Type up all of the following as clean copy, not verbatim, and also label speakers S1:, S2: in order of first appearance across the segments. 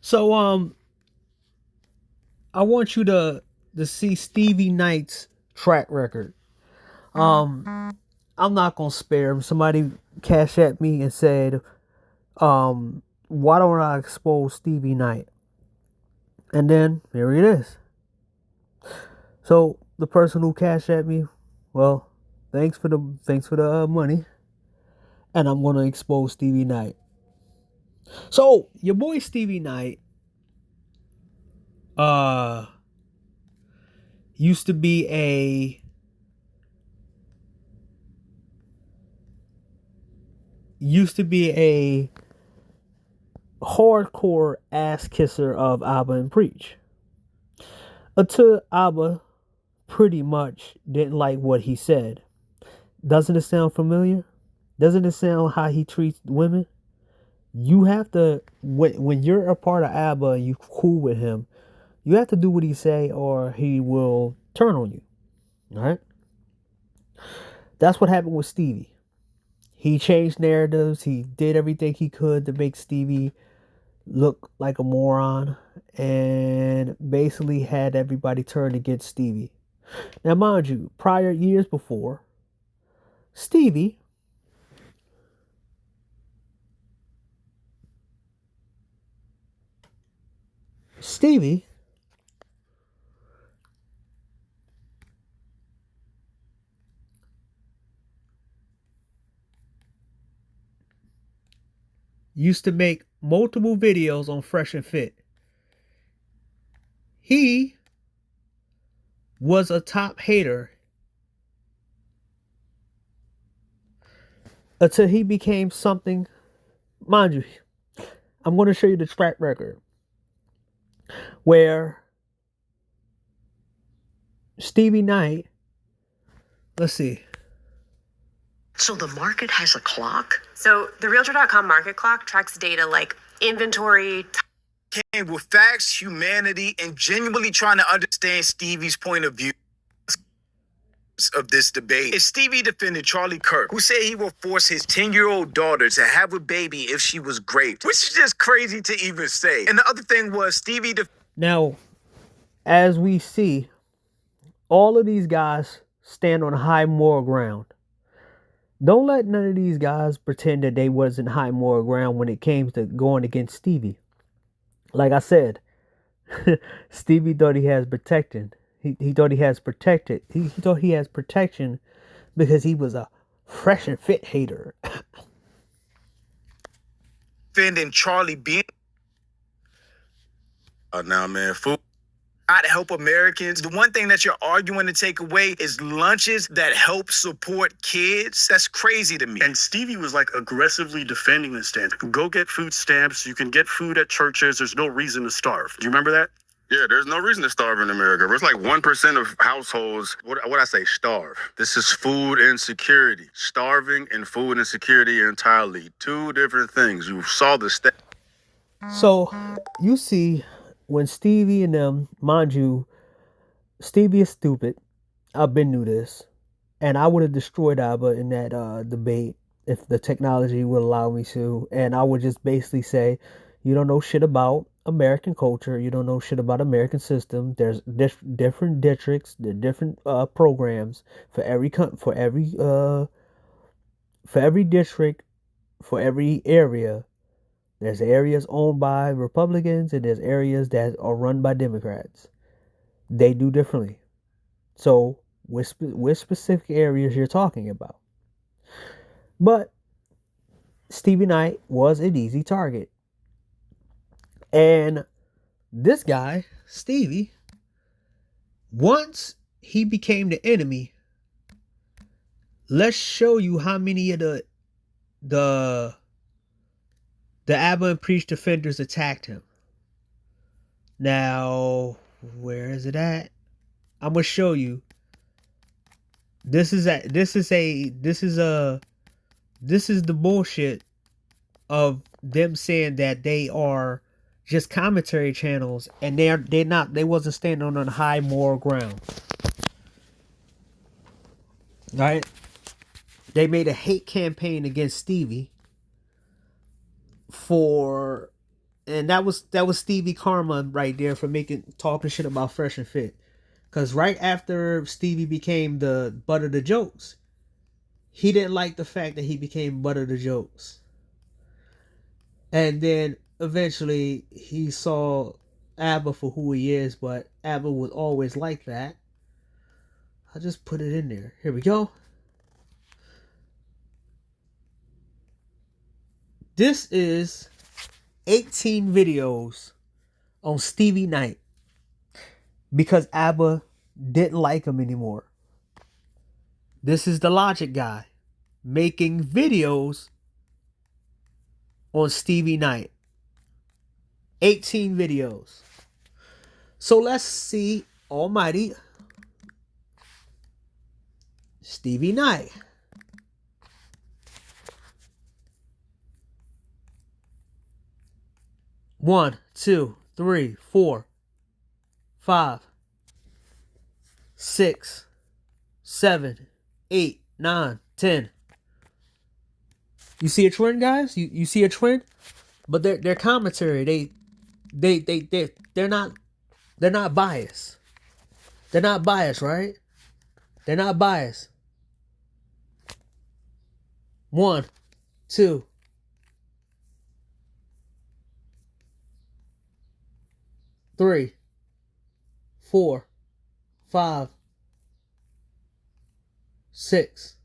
S1: So I want you to see Stevie Knight's track record. I'm not gonna spare him. Somebody cash at me and said, why don't I expose Stevie Knight? And then here it is. So the person who cashed at me, well, thanks for the money, and I'm gonna expose Stevie Knight. So your boy Stevie Knight, uh, used to be a used to be a hardcore ass kisser of Abba and Preach. Until Abba pretty much didn't like what he said. Doesn't it sound familiar? Doesn't it sound how he treats women? You have to when you're a part of ABBA and you cool with him, you have to do what he say or he will turn on you. All right? That's what happened with Stevie. He changed narratives. He did everything he could to make Stevie look like a moron and basically had everybody turn against Stevie. Now, mind you, prior years before, Stevie Stevie used to make multiple videos on Fresh and Fit. He was a top hater until he became something. Mind you, I'm going to show you the track record where Stevie Knight, let's see.
S2: So the market has a clock? So the Realtor.com market clock tracks data like inventory.
S3: Came with facts, humanity, and genuinely trying to understand Stevie's point of view of this debate. Is Stevie defended Charlie Kirk, who said he will force his 10-year-old daughter to have a baby if she was raped, which is just crazy to even say. And the other thing was Stevie
S1: Now, as we see, all of these guys stand on high moral ground. Don't let none of these guys pretend that they wasn't high moral ground when it came to going against Stevie. Like I said, Stevie thought he has protection. He thought he has protected. He thought he has protection because he was a Fresh and Fit hater.
S3: defending Charlie being now, man, fool. Not help Americans. The one thing that you're arguing to take away is lunches that help support kids. That's crazy to me.
S4: And Stevie was like aggressively defending the stance. Go get food stamps. You can get food at churches. There's no reason to starve. Do you remember that?
S5: Yeah, there's no reason to starve in America. It's like 1% of households, what I say, starve. This is food insecurity. Starving and food insecurity are entirely two different things. You saw the stat.
S1: So you see, when Stevie and them, mind you, Stevie is stupid. I've been through this, and I would have destroyed ABBA in that debate if the technology would allow me to. And I would just basically say, you don't know shit about American culture. You don't know shit about American system. There's different districts, there different programs for every for every district, for every area. There's areas owned by Republicans and there's areas that are run by Democrats. They do differently. So, which specific areas you're talking about? But Stevie Knight was an easy target. And this guy, Stevie, once he became the enemy, let's show you how many of the ABBA and Preach defenders attacked him. Now, where is it at? I'm gonna show you. This is the bullshit of them saying that they are just commentary channels and they wasn't standing on high moral ground. Right? They made a hate campaign against Stevie for And that was Stevie Karma right there for talking shit about Fresh and Fit. Cause right after Stevie became the butt of the jokes, he didn't like the fact that he became butt of the jokes. And then eventually he saw ABBA for who he is, but ABBA was always like that. I'll just put it in there. Here we go. This is 18 videos on Stevie Knight because ABBA didn't like him anymore. This is the Logic guy making videos on Stevie Knight. 18 videos. So let's see almighty Stevie Knight. One, two, three, 4, 5, 6, 7, 8, 9, 10. You see a trend, guys? You see a trend? But their commentary, they're not biased. They're not biased, right? They're not biased. 1, 2, 3, 4, 5, 6.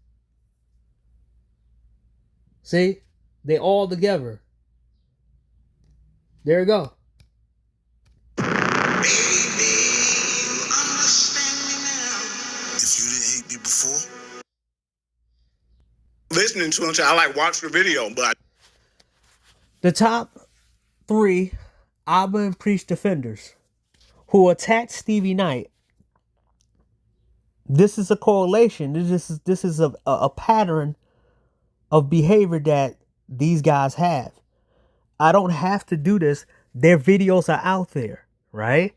S1: See? They all together. There you go.
S3: Listening to him, I like watch the video, but
S1: The top 3 ABBA and Preach defenders who attacked Stevie Knight. This is a correlation. This is a pattern of behavior that these guys have. I don't have to do this. Their videos are out there, right?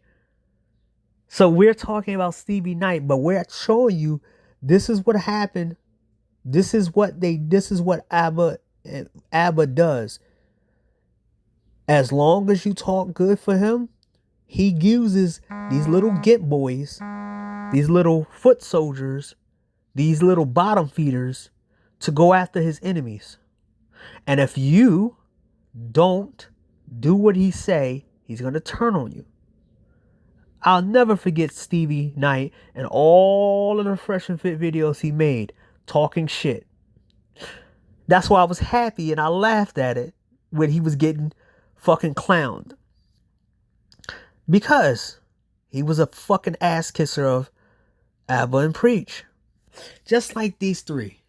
S1: So we're talking about Stevie Knight, but we're showing you this is what happened. This is what ABBA does. As long as you talk good for him, he uses these little get boys, these little foot soldiers, these little bottom feeders to go after his enemies. And if you don't do what he say, he's going to turn on you. I'll never forget Stevie Knight and all of the Fresh and Fit videos he made talking shit. That's why I was happy and I laughed at it when he was getting fucking clowned. Because he was a fucking ass kisser of ABBA and Preach. Just like these 3.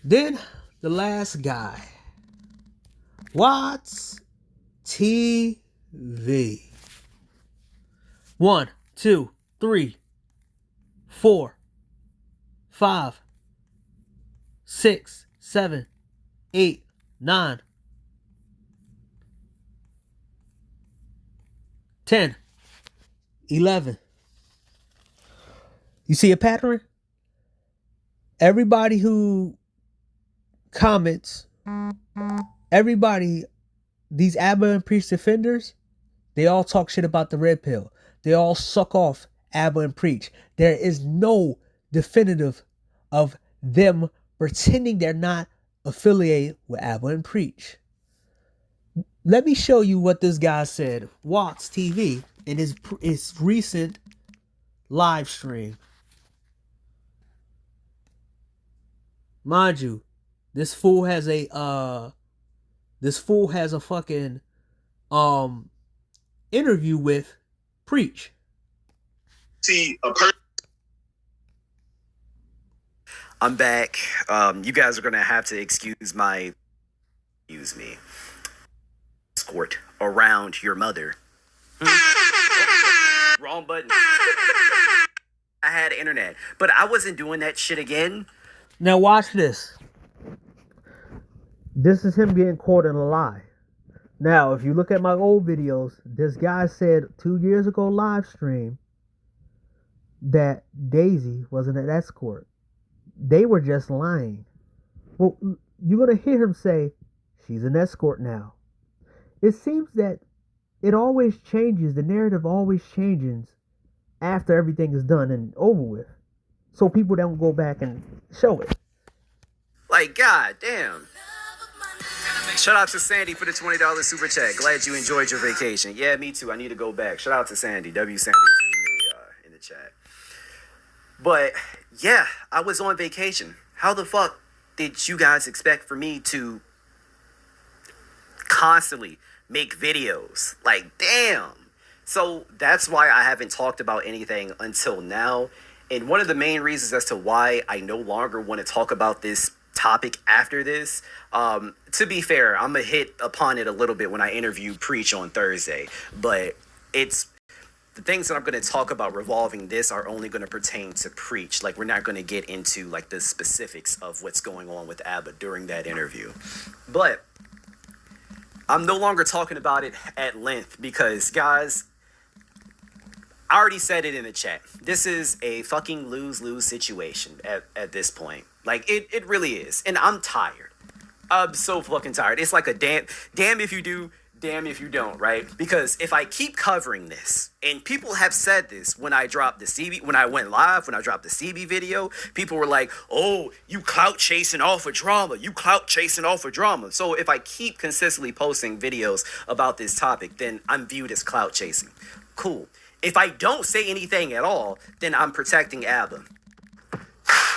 S1: Then the last guy, Watts TV. 1, 2, 3, 4, 5, 6, 7, 8, 9, 10, 11. You see a pattern? Everybody who comments, these ABBA and Preach defenders, they all talk shit about the red pill. They all suck off ABBA and Preach. There is no definitive of them pretending they're not affiliated with ABBA and Preach. Let me show you what this guy said, Watts TV, in his recent live stream. Mind you, this fool has a fucking interview with Preach.
S3: see a person.
S6: I'm back. You guys are gonna have to excuse me. Escort around your mother. Wrong button. I had internet, but I wasn't doing that shit again.
S1: Now watch this. This is him getting caught in a lie. Now, if you look at my old videos, this guy said 2 years ago live stream that Daisy wasn't an escort. they were just lying. Well, you're going to hear him say, she's an escort now. It seems that it always changes, the narrative always changes after everything is done and over with. So people don't go back and show it.
S6: Like, god damn. Shout out to Sandy for the $20 super chat. Glad you enjoyed your vacation. Yeah, me too. I need to go back. Shout out to Sandy. W. Sandy's in the chat. But yeah, I was on vacation. How the fuck did you guys expect for me to constantly make videos? Like, damn. So that's why I haven't talked about anything until now. And one of the main reasons as to why I no longer want to talk about this topic after this, to be fair, I'm going to hit upon it a little bit when I interview Preach on Thursday. But it's the things that I'm going to talk about revolving this are only going to pertain to Preach. Like, we're not going to get into like the specifics of what's going on with ABBA during that interview. But I'm no longer talking about it at length because, guys, I already said it in the chat. This is a fucking lose-lose situation at this point. Like, it really is. And I'm tired. I'm so fucking tired. It's like a damn if you do, damn if you don't, right? Because if I keep covering this, and people have said this when I dropped the CB, when I went live, when I dropped the CB video, people were like, oh, you clout chasing off of drama. You clout chasing off of drama. So if I keep consistently posting videos about this topic, then I'm viewed as clout chasing. Cool. If I don't say anything at all, then I'm protecting ABBA.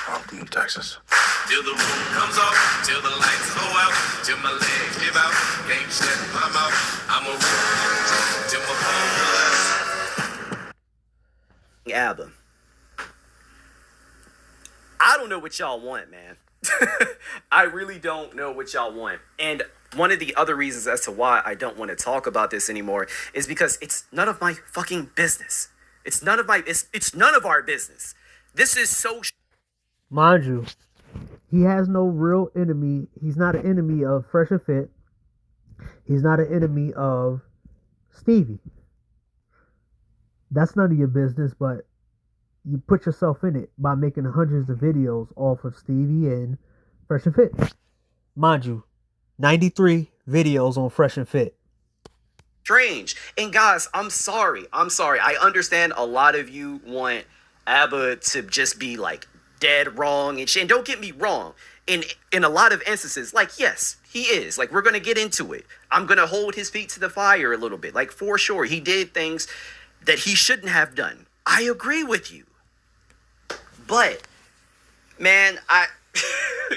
S5: Welcome to Texas.
S7: Till the moon comes off, till the lights go out, till my legs give out, can't step my mouth. I'm a roll till my phone does.
S6: ABBA. I don't know what y'all want, man. I really don't know what y'all want. And one of the other reasons as to why I don't want to talk about this anymore is because it's none of my fucking business. It's none of our business. This is so
S1: Mind you, he has no real enemy. He's not an enemy of Fresh and Fit. He's not an enemy of Stevie. That's none of your business, but you put yourself in it by making hundreds of videos off of Stevie and Fresh and Fit. Mind you, 93 videos on Fresh and Fit.
S6: strange. And guys, I'm sorry. I understand a lot of you want ABBA to just be like dead wrong and shit. And don't get me wrong. In a lot of instances, like, yes, he is. Like, we're going to get into it. I'm going to hold his feet to the fire a little bit. Like, for sure, he did things that he shouldn't have done. I agree with you. But, man,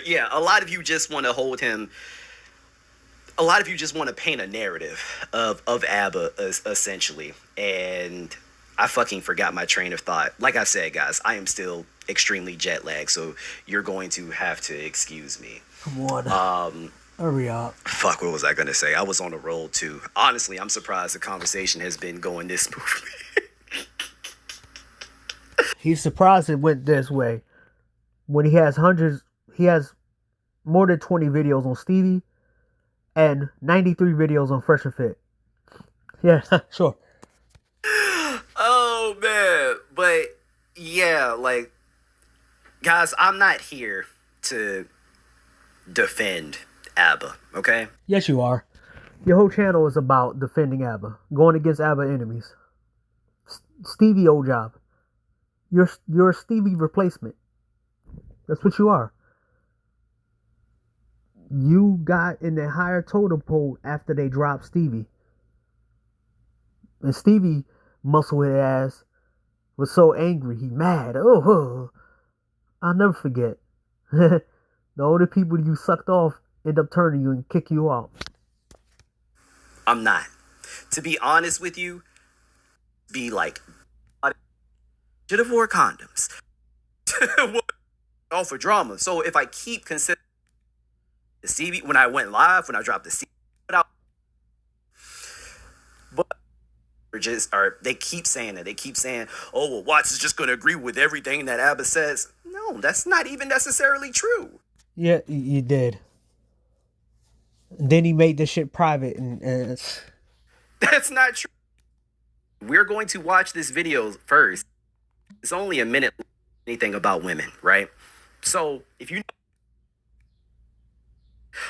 S6: yeah, a lot of you just want to hold him. A lot of you just want to paint a narrative of ABBA, essentially. And I fucking forgot my train of thought. Like I said, guys, I am still extremely jet lagged, so you're going to have to excuse me.
S1: Come on. Hurry up.
S6: Fuck, what was I going to say? I was on a roll, too. Honestly, I'm surprised the conversation has been going this smoothly.
S1: He's surprised it went this way. When he has more than 20 videos on Stevie and 93 videos on Fresh and Fit. Yeah, sure.
S6: Oh, man. But, yeah, like, guys, I'm not here to defend ABBA, okay?
S1: Yes, you are. Your whole channel is about defending ABBA, going against ABBA enemies. Stevie old job. You're a Stevie replacement. That's what you are. You got in the higher totem pole after they dropped Stevie. And Stevie, musclehead ass, was so angry. He mad. Oh, I'll never forget. The older people you sucked off end up turning you and kick you out.
S6: I'm not. To be honest with you, be like, I should have wore condoms. All for drama. So if I keep considering the CB, when I went live, when I dropped the CB out, but they keep saying that. They keep saying, oh, well, Watts is just going to agree with everything that ABBA says. No, that's not even necessarily true.
S1: Yeah, you did. Then he made this shit private, and it's...
S6: That's not true. We're going to watch this video first. It's only a minute. Anything about women, right? So if you,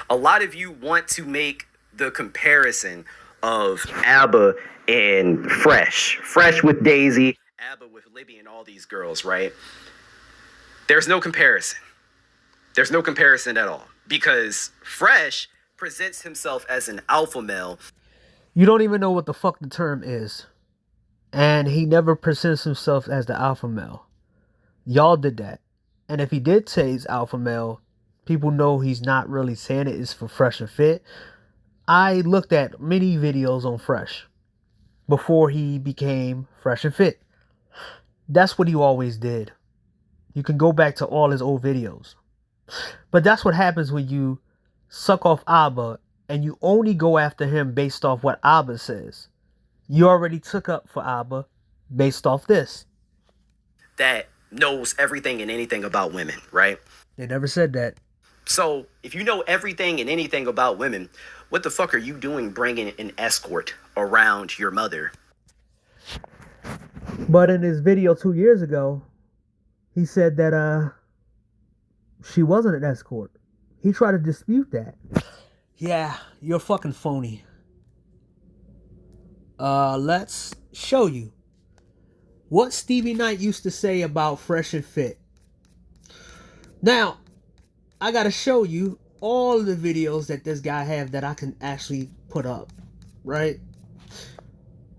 S6: a lot of you want to make the comparison of ABBA and Fresh with Daisy, ABBA with Libby and all these girls, right? There's no comparison. There's no comparison at all because Fresh presents himself as an alpha male.
S1: You don't even know what the fuck the term is. And he never presents himself as the alpha male. Y'all did that. And if he did say he's alpha male, people know he's not really saying it is for Fresh and Fit. I looked at many videos on Fresh before he became Fresh and Fit. That's what he always did. You can go back to all his old videos. But that's what happens when you suck off ABBA and you only go after him based off what ABBA says. You already took up for ABBA based off this.
S6: That knows everything and anything about women, right?
S1: They never said that.
S6: So if you know everything and anything about women, what the fuck are you doing bringing an escort around your mother?
S1: But in his video 2 years ago, he said that she wasn't an escort. He tried to dispute that. Yeah, you're fucking phony. Let's show you what Stevie Knight used to say about Fresh and Fit. Now, I gotta show you all the videos that this guy have that I can actually put up, right?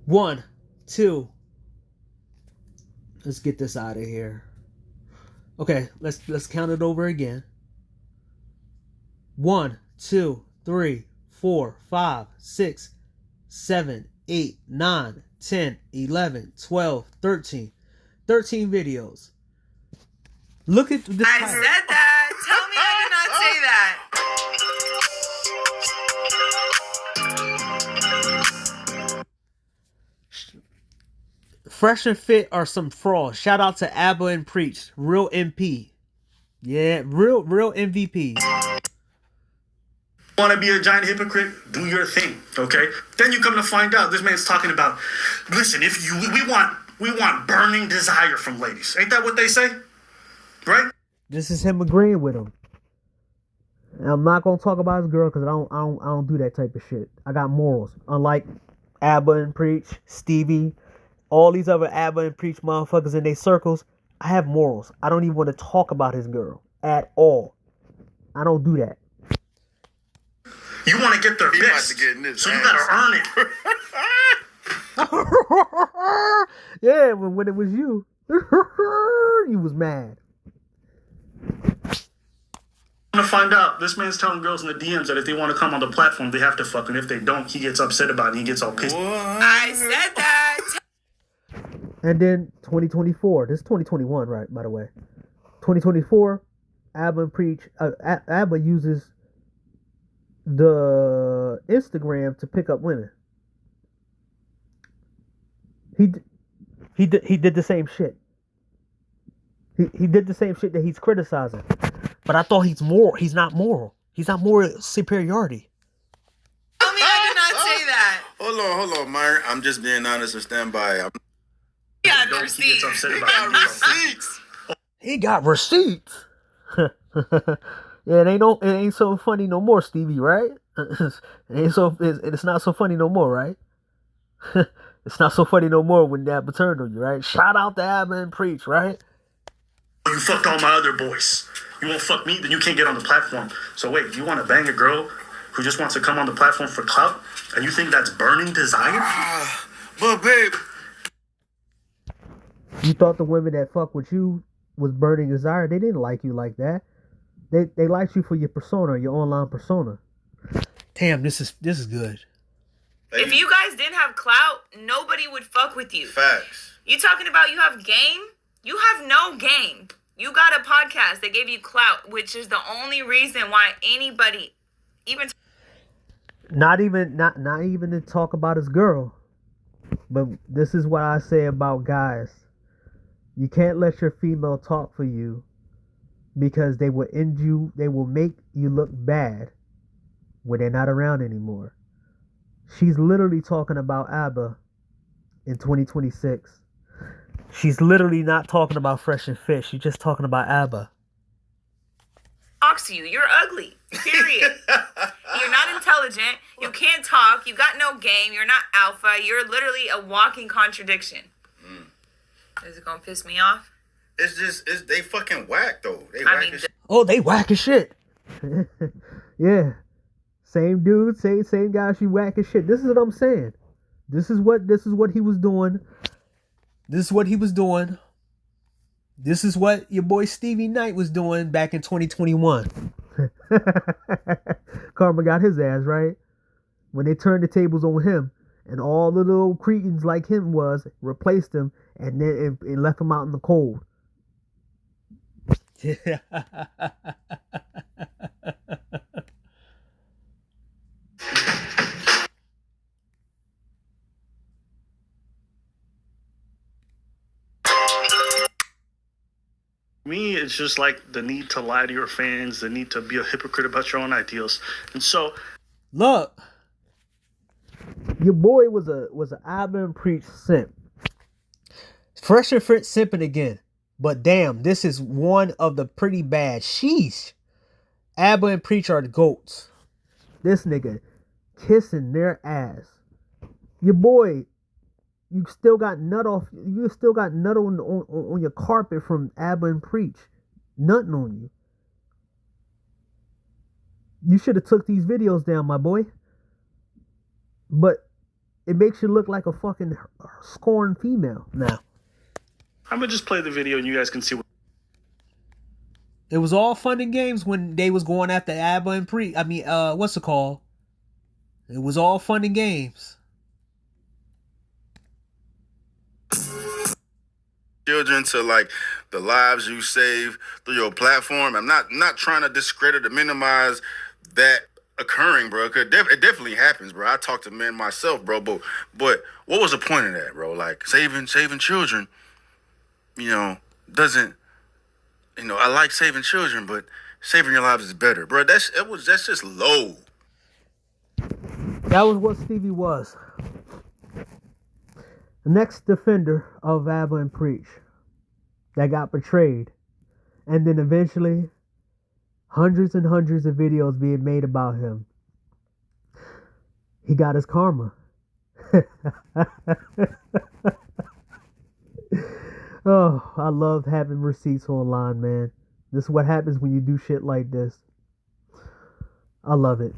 S1: 1, 2. Let's get this out of here. Okay, let's count it over again. 1, 2, 3, 4, 5, 6, 7, 8, 9, 10, 11, 12, 13. 13 videos. Look at this.
S8: I said that. Tell me I did not say that.
S1: Fresh and Fit are some frauds. Shout out to ABBA and Preach. Real MP. Yeah, real MVP.
S4: Want to be a giant hypocrite? Do your thing, okay? Then you come to find out this man's talking about, listen, if you we want burning desire from ladies. Ain't that what they say? Right?
S1: This is him agreeing with him. And I'm not gonna talk about his girl because I don't do that type of shit. I got morals. Unlike ABBA and Preach, Stevie, all these other ABBA and Preach motherfuckers in their circles, I have morals. I don't even want to talk about his girl at all. I don't do that.
S4: You want to get their best, so you gotta earn it.
S1: Yeah, when it was you, you was mad.
S4: I'm gonna find out this man's telling girls in the DMs that if they want to come on the platform, they have to fuck, and if they don't, he gets upset about it. He gets all pissed.
S8: I said that.
S1: And then 2024. This is 2021, right? By the way, 2024. ABBA and Preach. ABBA uses the Instagram to pick up women. He did the same shit. He did the same shit that he's criticizing. But I thought he's moral. He's not moral. He's not moral superiority.
S8: Tell me I did not say that.
S5: Hold on, Myron. I'm just being honest and stand by.
S8: He got
S4: He
S8: receipts.
S4: gets upset about it.
S8: Receipts.
S1: He got receipts. Yeah, it ain't so funny no more, Stevie, right? It's not so funny no more, right? It's not so funny no more when ABBA turned on you, right? Shout out to ABBA and Preach, right?
S4: You fucked all my other boys. You won't fuck me, then you can't get on the platform. So wait, you want to bang a girl who just wants to come on the platform for clout, and you think that's burning desire?
S5: But babe,
S1: You thought the women that fuck with you was burning desire. They didn't like you like that. They liked you for your persona, your online persona. Damn, this is good.
S8: If you guys didn't have clout, nobody would fuck with you.
S5: facts.
S8: You talking about you have game? You have no game. You got a podcast that gave you clout, which is the only reason why anybody even
S1: Not even to talk about his girl. But this is what I say about guys. You can't let your female talk for you because they will end you, they will make you look bad when they're not around anymore. She's literally talking about ABBA in 2026. She's literally not talking about Fresh and Fit. She's just talking about ABBA.
S8: talks to you. You're ugly. Period. You're not intelligent. You can't talk. You got no game. You're not alpha. You're literally a walking contradiction. Is it gonna piss me off?
S5: They fucking whack though. They
S8: I
S5: whack
S8: mean,
S5: as shit.
S1: Oh, they whack as shit. Yeah. Same dude, same guy, she whack as shit. This is what I'm saying. This is what he was doing. This is what he was doing. This is what your boy Stevie Knight was doing back in 2021. Karma got his ass, right? When they turned the tables on him, and all the little cretins like him replaced him, and then it left him out in the cold.
S4: Me, it's just like the need to lie to your fans, the need to be a hypocrite about your own ideals. And so,
S1: Look, your boy was an Abba and Preach simp. Fresh and Fit simping again. But damn, this is one of the pretty bad. Sheesh. Abba and Preach are the GOATs. This nigga kissing their ass. Your boy, you still got nut on your carpet from Abba and Preach. Nothing on you. You should have took these videos down, my boy. But it makes you look like a fucking scorned female now.
S4: I'm going to just play the video and you guys can see what.
S1: It was all fun and games when they was going after Abba and Preach. I mean, what's it called? It was all fun and games.
S5: Children to like the lives you save through your platform. I'm not trying to discredit or minimize that occurring, bro. Cause it definitely happens, bro. I talk to men myself, bro. But what was the point of that, bro? Like saving children, doesn't. I like saving children, but saving your lives is better, bro. That's just low.
S1: That was what Stevie was. The next defender of Abba and Preach that got betrayed. And then eventually, hundreds and hundreds of videos being made about him. He got his karma. Oh, I love having receipts online, man. This is what happens when you do shit like this. I love it.